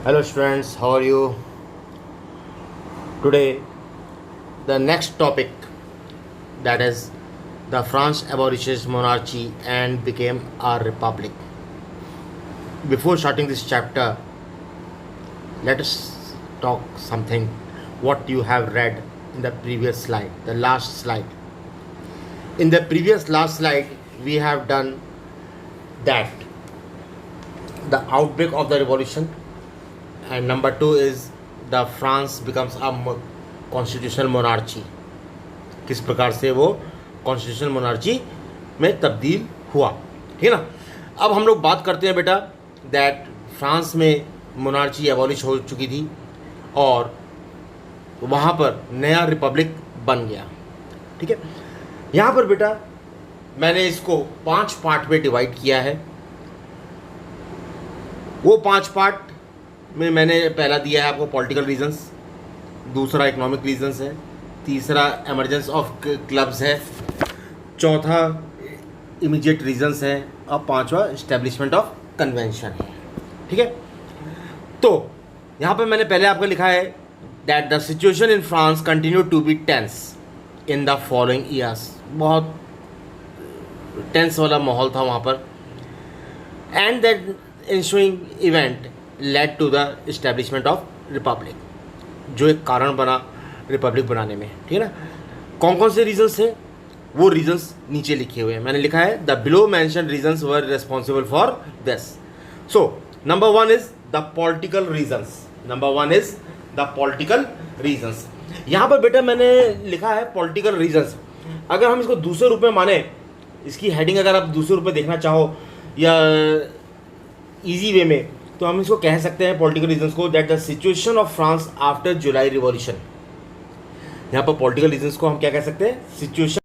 Hello students, how are you? Today the next topic, that is the France abolished monarchy and became a republic. Before starting this chapter, let us talk something what you have read in the previous slide, the last slide. In the previous last slide we have done that the outbreak of the revolution, and number 2 is the France becomes a constitutional monarchy. किस प्रकार से वो constitutional monarchy में तब्दील हुआ, ठीक है ना। अब हम लोग बात करते हैं बेटा दैट फ्रांस में मोनार्ची एबॉलिश हो चुकी थी और वहाँ पर नया रिपब्लिक बन गया, ठीक है। यहाँ पर बेटा मैंने इसको 5 पार्ट में डिवाइड किया है। वो 5 पार्ट में मैंने पहला दिया है आपको पॉलिटिकल रीजंस, दूसरा इकोनॉमिक रीजंस है, तीसरा एमरजेंस ऑफ क्लब्स है, चौथा इमीडिएट रीजंस है और पांचवा इस्टेब्लिशमेंट ऑफ कन्वेंशन है, ठीक है। तो यहाँ पे मैंने पहले आपको लिखा है that the situation in France continue to be tense in the following years. बहुत टेंस वाला माहौल था वहाँ पर। And that ensuing event led to the establishment of republic, जो एक कारण बना रिपब्लिक बनाने में, ठीक है ना। कौन कौन से रीजंस थे वो रीजंस नीचे लिखे हुए हैं। मैंने लिखा है the below mention reasons were responsible for this. So number 1 is the political reasons. Number 1 is the political reasons. यहाँ पर बेटा मैंने लिखा है पॉलिटिकल रीजंस। अगर हम इसको दूसरे रूप में माने, इसकी हेडिंग अगर आप दूसरे रूप में देखना चाहो या इजी वे में, तो हम इसको कह सकते हैं पॉलिटिकल रीजंस को that the situation of France after July revolution. यहाँ पर पॉलिटिकल रीजंस को हम क्या कह सकते हैं, situation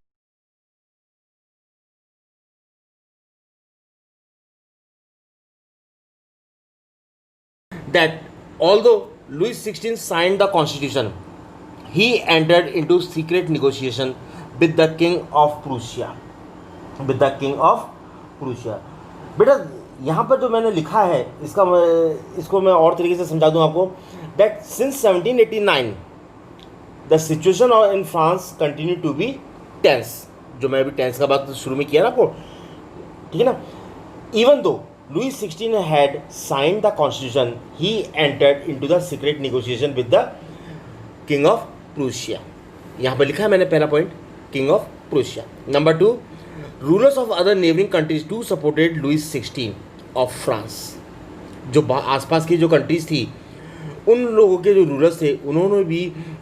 that although Louis 16 signed the constitution he entered into secret negotiation with the king of Prussia, with the king of Prussia. बेटा यहाँ पर जो मैंने लिखा है इसको मैं और तरीके से समझा दूँ आपको that since 1789 the situation in France continue to be tense. जो मैं अभी टेंस का बात शुरू में किया ना आपको, ठीक है ना। Even though Louis 16 had signed the constitution he entered into the secret negotiation with the king of Prussia. यहाँ पर लिखा है मैंने पहला point, king of Prussia. Number 2, rulers of other neighbouring countries to supported Louis 16 of France. जो आसपास की जो कंट्रीज थी उन लोगों के जो रूलर्स थे उन्होंने भी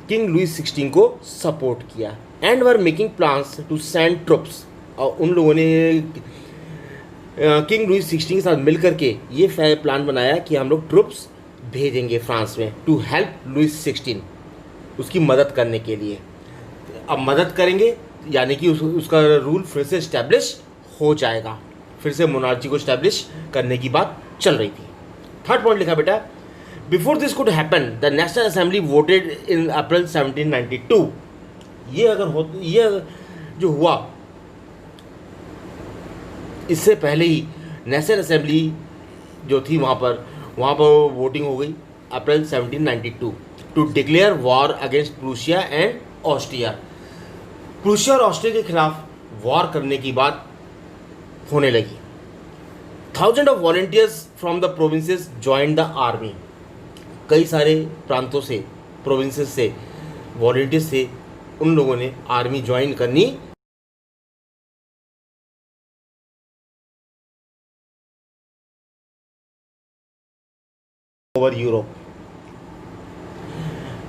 किंग लुई 16 को सपोर्ट किया and were making plans to send troops. और उन लोगों ने किंग लुई 16 के साथ मिल करके ये प्लान बनाया कि हम लोग ट्रुप्स भेजेंगे फ्रांस में टू हेल्प लुई 16, उसकी मदद करने के लिए। अब मदद करेंगे यानी कि उसका रूल फिर से इस्टेब्लिश हो जाएगा, फिर से मोनार्ची को इस्टेब्लिश करने की बात चल रही थी। थर्ड पॉइंट लिखा बेटा before this could happen the national assembly voted in April 1792। ये जो हुआ इससे पहले ही नेशनल असेंबली जो थी वहाँ पर वोटिंग हो गई April 1792 to declare war against Prussia and Austria. Prussia और ऑस्ट्रिया के खिलाफ वॉर करने की बात होने लगी। Thousand of volunteers from the provinces join the army. कई सारे प्रांतों से, प्रोविंसेस से वॉलंटियर्स से उन लोगों ने आर्मी ज्वाइन करनी ओवर यूरोप।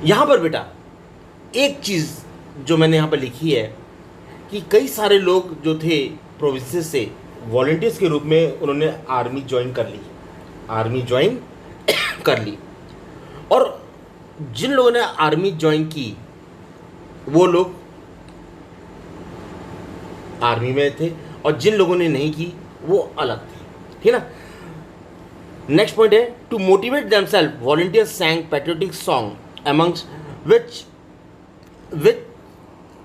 यहाँ पर बेटा एक चीज़ जो मैंने यहाँ पर लिखी है कि कई सारे लोग जो थे प्रोविंसेस से वॉलंटियर्स के रूप में उन्होंने आर्मी ज्वाइन कर ली। और जिन लोगों ने आर्मी ज्वाइन की वो लोग आर्मी में थे और जिन लोगों ने नहीं की वो अलग थे, ठीक है ना। नेक्स्ट पॉइंट है to motivate themselves volunteers sang patriotic song amongst which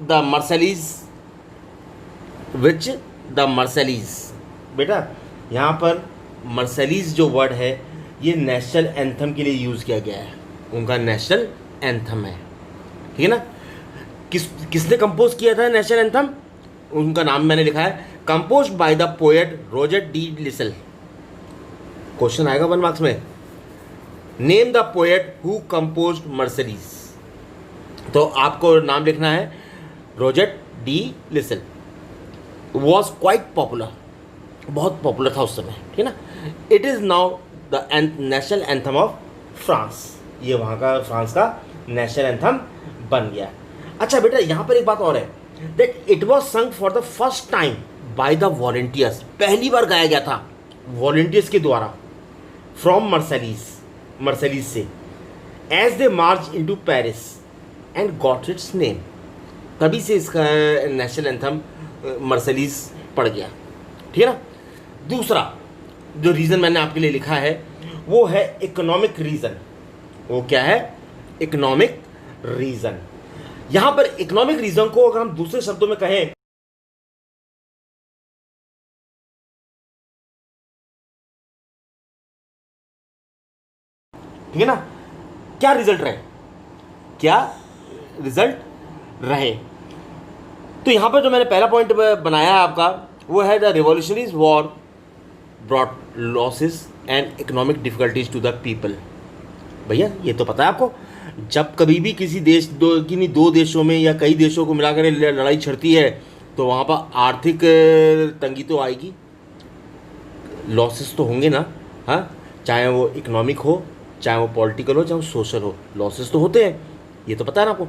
the Marseillaise. बेटा यहाँ पर मर्सेलीज जो वर्ड है ये नेशनल एंथम के लिए यूज़ किया गया है, उनका नेशनल एंथम है, ठीक है ना। किसने कंपोज किया था नेशनल एंथम? उनका नाम मैंने लिखा है, कंपोज बाय द पोएट रॉजर डी लिसल। क्वेश्चन आएगा 1 मार्क्स में, name the poet who composed Marseillaise. तो आपको नाम लिखना है रॉजर de Lisle. Was quite popular, बहुत पॉपुलर था उस समय, ठीक है ना। It is now the national anthem of France, ये वहाँ का फ्रांस का नेशनल एंथम बन गया। अच्छा बेटा, यहाँ पर एक बात और है, that it was sung for the first time by the volunteers, पहली बार गाया गया था वॉलंटियर्स के द्वारा, फ्रॉम मर्सिडीज से, as they march into Paris and got its name. तभी से इसका नेशनल एंथम मर्सिडीज पड़ गया, ठीक है ना। दूसरा जो रीज़न मैंने आपके लिए लिखा है वो है इकोनॉमिक रीज़न। वो क्या है? Economic reason. यहाँ पर इकोनॉमिक रीज़न को अगर हम दूसरे शब्दों में कहें, ठीक है ना, क्या रिजल्ट रहे, क्या रिजल्ट रहे। तो यहां पर जो मैंने पहला पॉइंट बनाया है आपका, वो है the revolutionary war brought losses and economic difficulties to the people. भैया ये तो पता है आपको, जब कभी भी किसी देश दो देशों में या कई देशों को मिलाकर लड़ाई छिड़ती है तो वहाँ पर आर्थिक तंगी तो आएगी, लॉसेस तो होंगे ना। हाँ, चाहे वो इकोनॉमिक हो, चाहे वो पॉलिटिकल हो, चाहे वो सोशल हो, लॉसेस तो होते हैं, ये तो पता है ना आपको।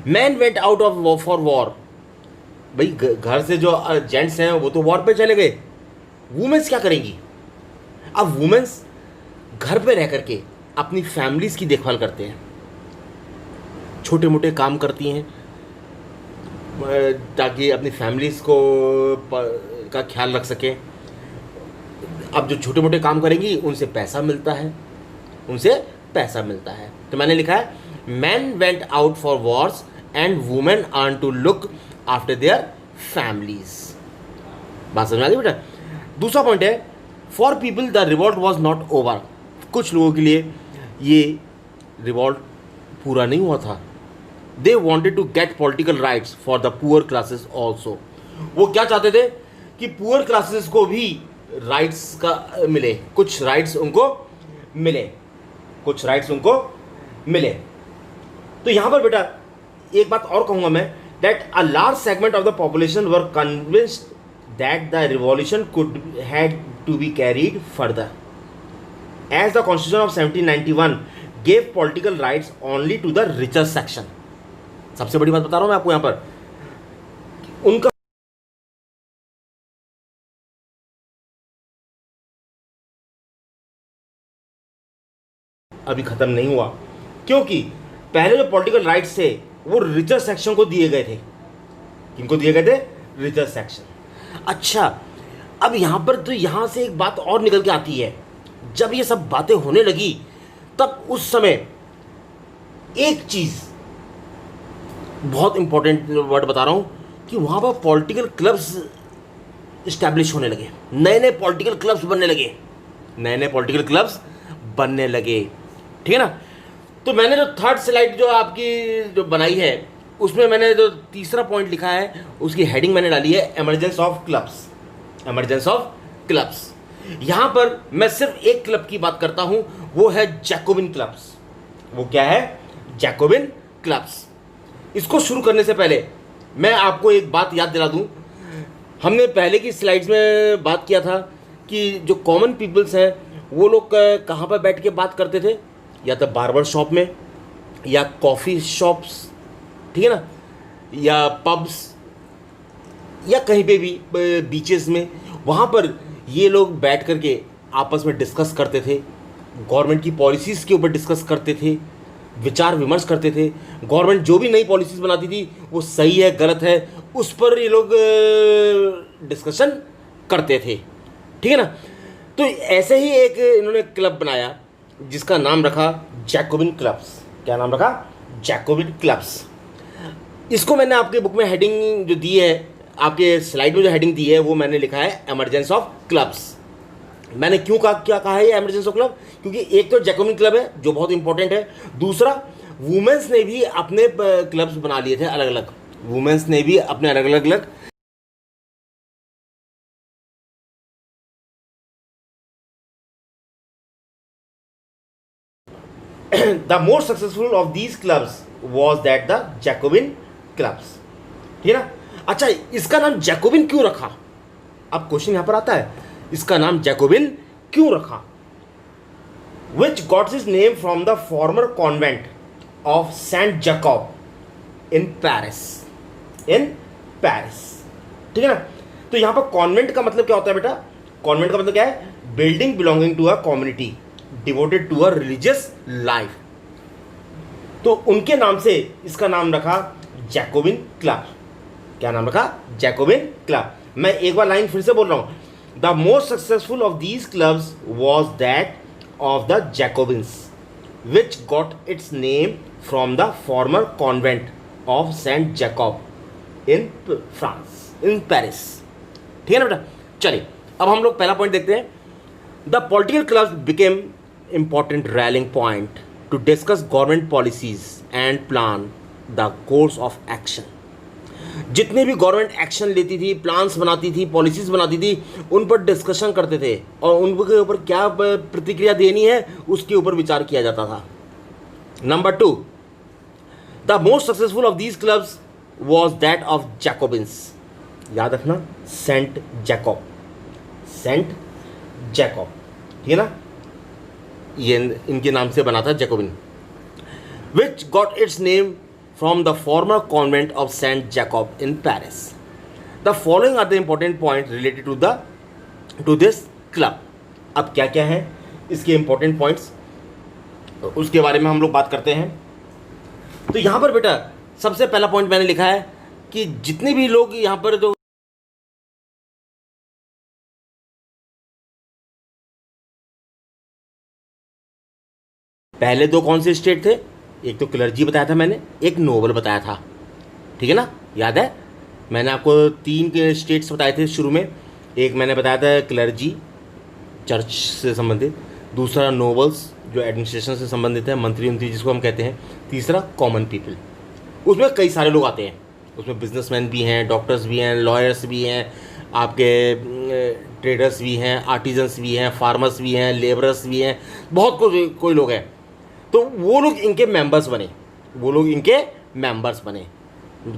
Man went out of for war, भाई घर से जो जेंट्स हैं वो तो वॉर पे चले गए, वुमेन्स क्या करेंगी? अब वुमेन्स घर पे रह करके अपनी फैमिलीज़ की देखभाल करते हैं, छोटे मोटे काम करती हैं ताकि अपनी फैमिलीज़ को का ख्याल रख सकें। अब जो छोटे मोटे काम करेंगी उनसे पैसा मिलता है, तो मैंने लिखा है man went out for wars and women earn to look after their families. बात समझ आ गई बेटा। दूसरा पॉइंट है, for people the revolt was not over. कुछ लोगों के लिए ये रिवॉल्ट पूरा नहीं हुआ था। They wanted to get political rights for the poor classes also. वो क्या चाहते थे कि पुअर क्लासेस को भी राइट्स का मिले, कुछ राइट्स उनको मिले। तो यहां पर बेटा एक बात और कहूंगा मैं, that a large segment of the population were convinced that the revolution could had to be carried further, as the constitution of 1791 gave political rights only to the richer section. सबसे बड़ी बात बता रहा हूं मैं आपको, यहां पर उनका अभी खत्म नहीं हुआ, क्योंकि पहले जो पॉलिटिकल राइट्स थे वो रिचर सेक्शन को दिए गए थे। किनको दिए गए थे? Richer section. अच्छा, अब यहां पर तो यहां से एक बात और निकल के आती है, जब ये सब बातें होने लगी तब उस समय एक चीज बहुत इंपॉर्टेंट वर्ड बता रहा हूं कि वहां पर पॉलिटिकल क्लब्स इस्टेब्लिश होने लगे, नए नए पॉलिटिकल क्लब्स बनने लगे, ठीक है ना। तो मैंने जो थर्ड स्लाइड जो आपकी जो बनाई है उसमें मैंने जो तीसरा पॉइंट लिखा है उसकी हेडिंग मैंने डाली है एमरजेंस ऑफ क्लब्स। यहां पर मैं सिर्फ एक क्लब की बात करता हूं, वो है जैकोबिन क्लब्स। वो क्या है? Jacobian clubs. इसको शुरू करने से पहले मैं आपको एक बात याद दिला दूं, हमने पहले की स्लाइड्स में बात किया था कि जो कॉमन पीपल्स हैं वो लोग कहाँ पर बैठ के बात करते थे, या तो बार्बर शॉप में, या कॉफ़ी शॉप्स, ठीक है ना, या पब्स, या कहीं पे भी बीचेस में, वहाँ पर ये लोग बैठ करके आपस में डिस्कस करते थे, गवर्नमेंट की पॉलिसीज़ के ऊपर डिस्कस करते थे, विचार विमर्श करते थे। गवर्नमेंट जो भी नई पॉलिसीज़ बनाती थी वो सही है गलत है उस पर ये लोग डिस्कशन करते थे, ठीक है ना। तो ऐसे ही एक इन्होंने क्लब बनाया जिसका नाम रखा जैकोबिन क्लब्स। क्या नाम रखा? Jacobian clubs. इसको मैंने आपके बुक में हेडिंग जो दी है, आपके स्लाइड में जो हेडिंग दी है वो मैंने लिखा है एमरजेंस ऑफ क्लब्स। मैंने क्यों कहा, क्या कहा है ये एमरजेंस ऑफ क्लब, क्योंकि एक तो जैकोबिन क्लब है जो बहुत इंपॉर्टेंट है, दूसरा वुमेन्स ने भी अपने क्लब्स बना लिए थे अलग अलग, वुमेन्स ने भी अपने अलग अलग the most successful of these clubs was that the Jacobian clubs, ठीक है ना। अच्छा, इसका नाम जैकोबिन क्यों रखा, अब क्वेश्चन यहां पर आता है, इसका नाम जैकोबिन क्यों रखा। Which gots is name from the former convent of Saint Jacob in Paris, in Paris, ठीक है ना। तो यहां पर कॉन्वेंट का मतलब क्या होता है बेटा, कॉन्वेंट का मतलब क्या है, building belonging to a community devoted to a religious life, तो उनके नाम से इसका नाम रखा जैकोबिन क्लब। क्या नाम रखा, जैकोबिन क्लब। मैं एक बार लाइन फिर से बोल रहा हूं, the most successful of these clubs was that of the Jacobins which got its name from the former convent of Saint Jacob in France, in Paris, ठीक है ना बेटा। चलिए अब हम लोग पहला पॉइंट देखते हैं, the political clubs became important rallying point to discuss government policies and plan the course of action। जितने भी गवर्नमेंट एक्शन लेती थी, प्लान्स बनाती थी, पॉलिसीज बनाती थी, उन पर डिस्कशन करते थे और उनके ऊपर क्या प्रतिक्रिया देनी है उसके ऊपर विचार किया जाता था। Number 2, the most successful of these clubs was that of Jacobins, याद रखना सेंट जैकब, सेंट जैकब, ठीक है ना, ये इनके नाम से बना था Jacobin, which got its name from the former convent of Saint Jacob in Paris. The following are the important point related to this club. अब क्या क्या है इसके इंपॉर्टेंट पॉइंट्स, उसके बारे में हम लोग बात करते हैं। तो यहां पर बेटा सबसे पहला पॉइंट मैंने लिखा है कि जितने भी लोग यहां पर जो पहले दो कौन से स्टेट थे, एक तो क्लर्जी बताया था मैंने, एक नोबल बताया था, ठीक है ना, याद है। मैंने आपको 3 के स्टेट्स बताए थे शुरू में, एक मैंने बताया था क्लर्जी चर्च से संबंधित, दूसरा नोबल्स जो एडमिनिस्ट्रेशन से संबंधित है, मंत्री उंत्री जिसको हम कहते हैं, तीसरा कॉमन पीपल। उसमें कई सारे लोग आते हैं, उसमें बिजनेसमैन भी हैं, डॉक्टर्स भी हैं, लॉयर्स भी हैं, आपके ट्रेडर्स भी हैं, आर्टिजन्स भी हैं, फार्मर्स भी हैं, लेबरर्स भी हैं, बहुत कोई लोग हैं। तो वो लोग इनके मेंबर्स बने, वो लोग इनके मेंबर्स बने।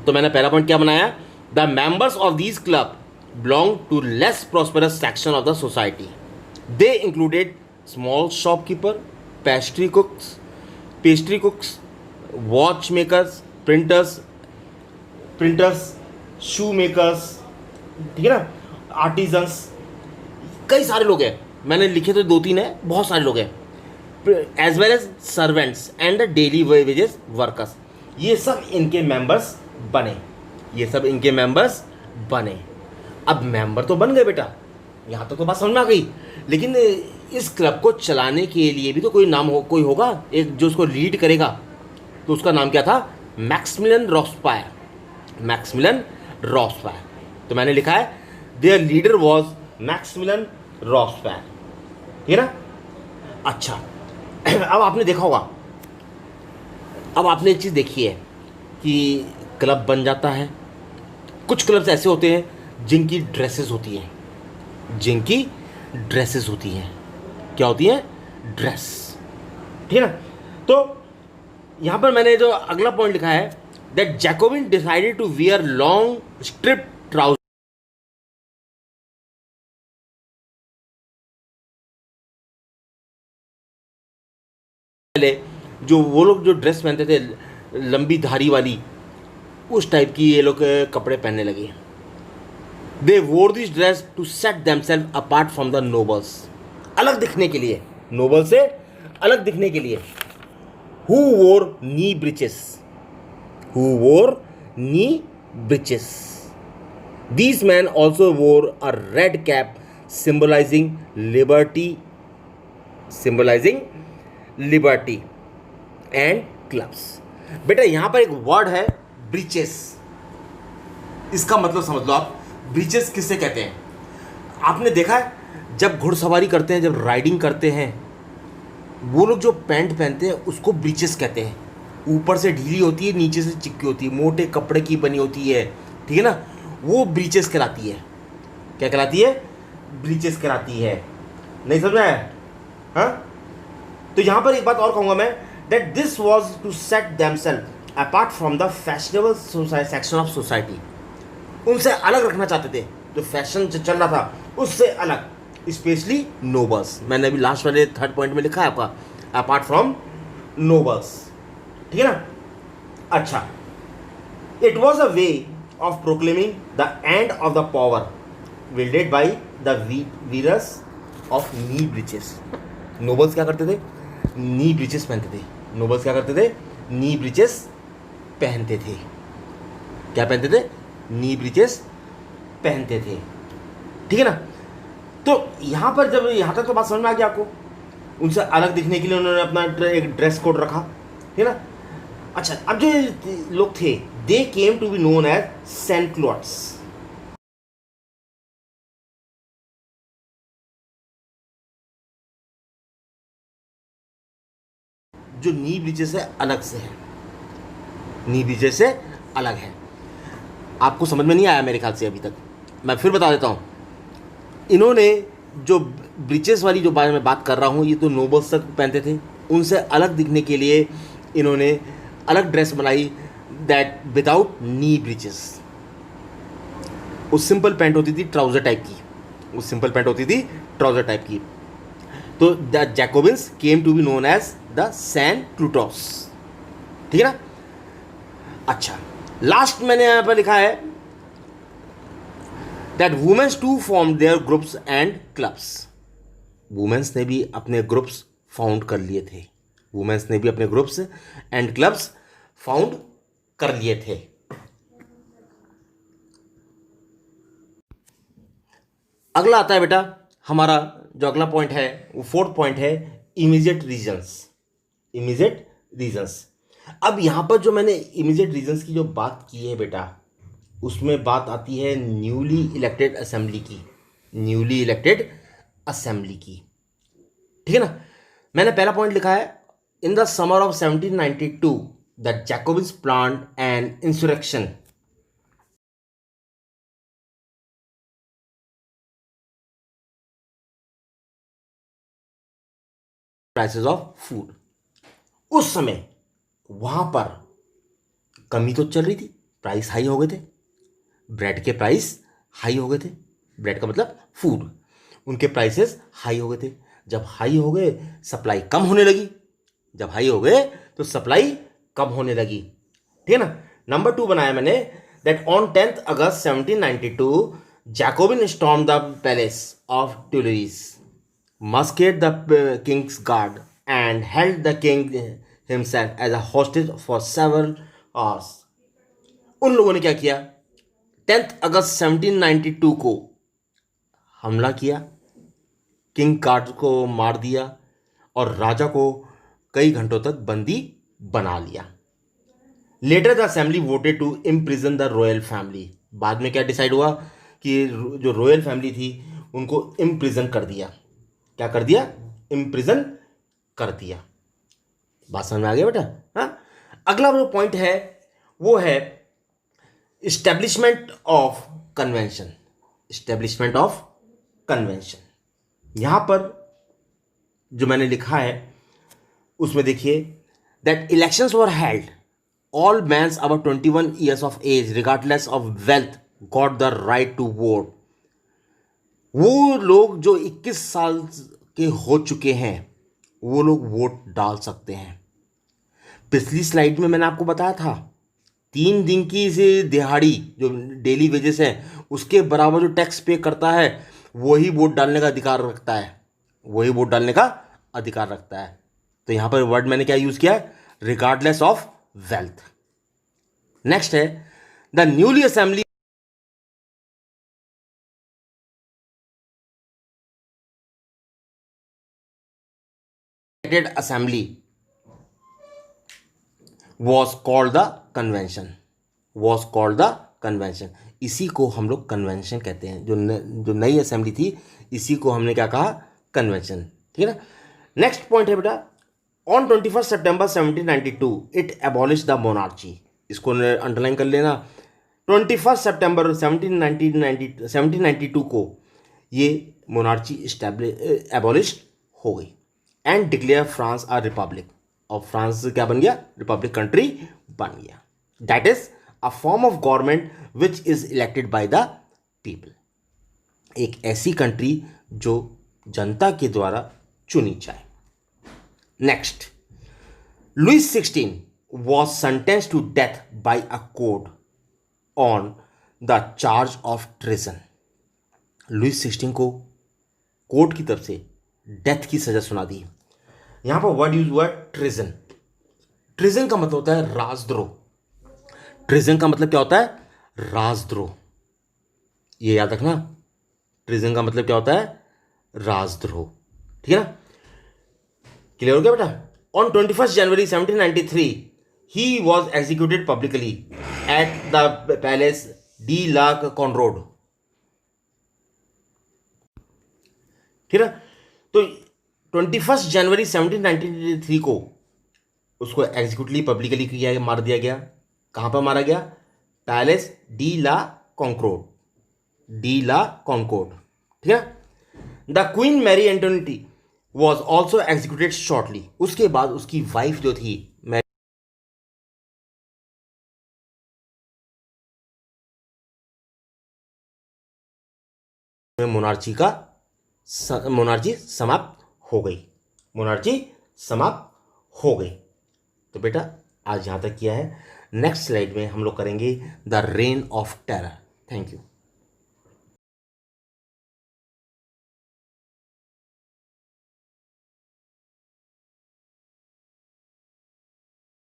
तो मैंने पहला पॉइंट क्या बनाया, the members of these club belong to less prosperous section of the society. They included small shopkeeper, pastry cooks, watch makers, printers, shoe makers, ठीक है ना, आर्टिजन्स, कई सारे लोग हैं, मैंने लिखे तो 2-3 है, बहुत सारे लोग हैं, as well as servants and daily wages workers, ये सब इनके मेंबर्स बने, ये सब इनके मेंबर्स बने। अब मेंबर तो बन गए बेटा, यहाँ तक तो बात समझ में आ गई, लेकिन इस क्लब को चलाने के लिए भी तो कोई नाम कोई होगा, एक जो उसको लीड करेगा, तो उसका नाम क्या था, मैक्सिमिलियन रॉब्सपायर, मैक्सिमिलियन रॉब्सपायर। तो मैंने लिखा है देयर लीडर वॉज मैक्सिमिलियन रॉब्सपायर, ठीक है ना। अच्छा अब आपने देखा होगा, अब आपने एक चीज़ देखी है कि क्लब बन जाता है, कुछ क्लब्स ऐसे होते हैं जिनकी ड्रेसेस होती हैं, जिनकी ड्रेसेस होती हैं, क्या होती हैं, ड्रेस, ठीक है ना। तो यहाँ पर मैंने जो अगला पॉइंट लिखा है, that Jacobin decided to wear long strip trouser, जो वो लोग जो ड्रेस पहनते थे लंबी धारी वाली, उस टाइप की ये लोग कपड़े पहनने लगे। They wore this dress to set themselves apart from the nobles, अलग दिखने के लिए, नोबल से अलग दिखने के लिए। Who wore knee breeches, who wore knee breeches, these man also wore a red cap symbolising liberty and clubs. बेटा यहां पर एक वर्ड है ब्रीचेस, इसका मतलब समझ लो आप, ब्रीचेस किससे कहते हैं। आपने देखा है जब घुड़सवारी करते हैं, जब राइडिंग करते हैं, वो लोग जो पैंट पहनते हैं उसको ब्रीचेस कहते हैं। ऊपर से ढीली होती है, नीचे से चिपकी होती है, मोटे कपड़े की बनी होती है, ठीक है ना, वो ब्रीचेस कहलाती है। क्या कहलाती है? ब्रीचेस कहलाती है। नहीं समझ में आया? हाँ, तो यहां पर एक बात और कहूंगा मैं, that this was to set themselves apart from the fashionable section of society. उनसे अलग रखना चाहते थे, जो फैशन चल रहा था उससे अलग, स्पेशली नोबल्स। मैंने अभी लास्ट वाले थर्ड पॉइंट में लिखा है आपका, अपार्ट फ्रॉम नोबल्स, ठीक है ना। अच्छा, it was a way of proclaiming the end of the power wielded by the wearers of knee breeches। Nobles क्या करते थे? नी ब्रीचेस पहनते थे। नोबल्स क्या करते थे? नी ब्रीचेस पहनते थे। क्या पहनते थे? नी ब्रीचेस पहनते थे, ठीक है ना। तो यहां पर जब यहां तक तो बात समझ में आ गई आपको, उनसे अलग दिखने के लिए उन्होंने अपना एक ड्रेस कोड रखा, ठीक है ना। अच्छा, अब जो लोग थे, they came to be known as sans culottes. जो नी ब्रीचेस है अलग से है, नी ब्रीचेस से अलग है। आपको समझ में नहीं आया मेरे ख्याल से अभी तक, मैं फिर बता देता हूँ। इन्होंने जो ब्रीचेस वाली जो बारे में बात कर रहा हूँ, ये तो नोबल्स तक पहनते थे। उनसे अलग दिखने के लिए इन्होंने अलग ड्रेस बनाई, दैट विदाउट नी ब्रीचेस। वो सिंपल पैंट होती थी ट्राउज़र टाइप की, वो सिंपल पैंट होती थी ट्राउज़र टाइप की। तो the Jacobins came to be known as the sans culottes, ठीक है ना। अच्छा, लास्ट मैंने यहां पर लिखा है that womens to form their groups and clubs. Womens ने भी अपने ग्रुप्स फाउंड कर लिए थे। वुमेन्स ने भी अपने ग्रुप्स एंड क्लब्स फाउंड कर लिए थे। अगला आता है बेटा हमारा, जो अगला पॉइंट है वो फोर्थ पॉइंट है, इमीडिएट रीजंस। Immediate reasons. अब यहां पर जो मैंने इमीडिएट रीजंस की जो बात की है बेटा, उसमें बात आती है न्यूली इलेक्टेड असेंबली की। न्यूली इलेक्टेड असेंबली की, ठीक है ना। मैंने पहला पॉइंट लिखा है, in the summer of 1792 the Jacobins planned an insurrection. Prices of food. उस समय वहां पर कमी तो चल रही थी, प्राइस हाई हो गए थे, ब्रेड के प्राइस हाई हो गए थे। ब्रेड का मतलब फूड, उनके प्राइसेस हाई हो गए थे। जब हाई हो गए, सप्लाई कम होने लगी। जब हाई हो गए तो सप्लाई कम होने लगी, ठीक है ना। नंबर 2 बनाया मैंने, that on 10 August 1792 Jacobian storm the palace of Tuileries, mustered the king's guard and held the king himself as a hostage for several hours। उन लोगों ने क्या किया? 10 अगस्त 1792 को हमला किया, किंग गार्ड को मार दिया और राजा को कई घंटों तक बंदी बना लिया। Later the assembly voted to imprison the royal family. बाद में क्या डिसाइड हुआ कि जो रॉयल फैमिली थी उनको इम्प्रिजन कर दिया। क्या कर दिया? इम्प्रिजन कर दिया। बात समझ में आ गया बेटा? हाँ, अगला जो पॉइंट है वो है establishment of convention. Establishment of convention. यहां पर जो मैंने लिखा है उसमें देखिए, that elections were held, all mans about 21 years of age regardless of wealth got the right to vote. वो लोग जो 21 साल के हो चुके हैं वो लोग वोट डाल सकते हैं। पिछली स्लाइड में मैंने आपको बताया था 3 दिन की से दिहाड़ी जो डेली वेजेस है उसके बराबर जो टैक्स पे करता है वही वोट डालने का अधिकार रखता है, वही वोट डालने का अधिकार रखता है। तो यहां पर वर्ड मैंने क्या यूज किया? Regardless of wealth. नेक्स्ट है the newly assembly assembly was called the convention, was called the convention. इसी को हम लोग कन्वेंशन कहते हैं। जो नई असेंबली थी इसी को हमने क्या कहा, कन्वेंशन। ठीक है ना। नेक्स्ट पॉइंट है बेटा, on 21 September 1792 it abolish the monarchy. इसको अंडरलाइन कर लेना। 21 सितंबर 1792 को ये मोनार्ची एबॉलिश हो गई and declare France a republic. और फ्रांस क्या बन गया, रिपब्लिक कंट्री बन गया। That is a form of government which is elected by the people. एक ऐसी कंट्री जो जनता के द्वारा चुनी जाए। Next, Louis 16 was sentenced to death by a court on the charge of treason। Louis 16 को कोर्ट की तरफ से डेथ की सजा सुना दी। यहां पर वर्ड यूज हुआ ट्रिजन। ट्रिजन का मतलब होता है राजद्रोह। ट्रिजन का मतलब क्या होता है, राजद्रोह। ये याद रखना, ट्रिजन का मतलब क्या होता है, राजद्रोह। ठीक है ना, क्लियर हो गया बेटा। On 21 January 1793 he was executed publicly at the palace de la Conrod। ठीक है, तो 21 जनवरी 1793 को उसको एग्जीक्यूटिवली पब्लिकली किया, मार दिया गया। कहां पर मारा गया, Place de la Concorde, de la Concorde. ठीक है। The queen Marie Antoinette was also executed shortly. उसके बाद उसकी वाइफ जो थी मोनार्ची समाप्त हो गई। मोनार्ची समाप्त हो गई। तो बेटा आज यहां तक किया है। नेक्स्ट स्लाइड में हम लोग करेंगे the rain of terror. Thank you.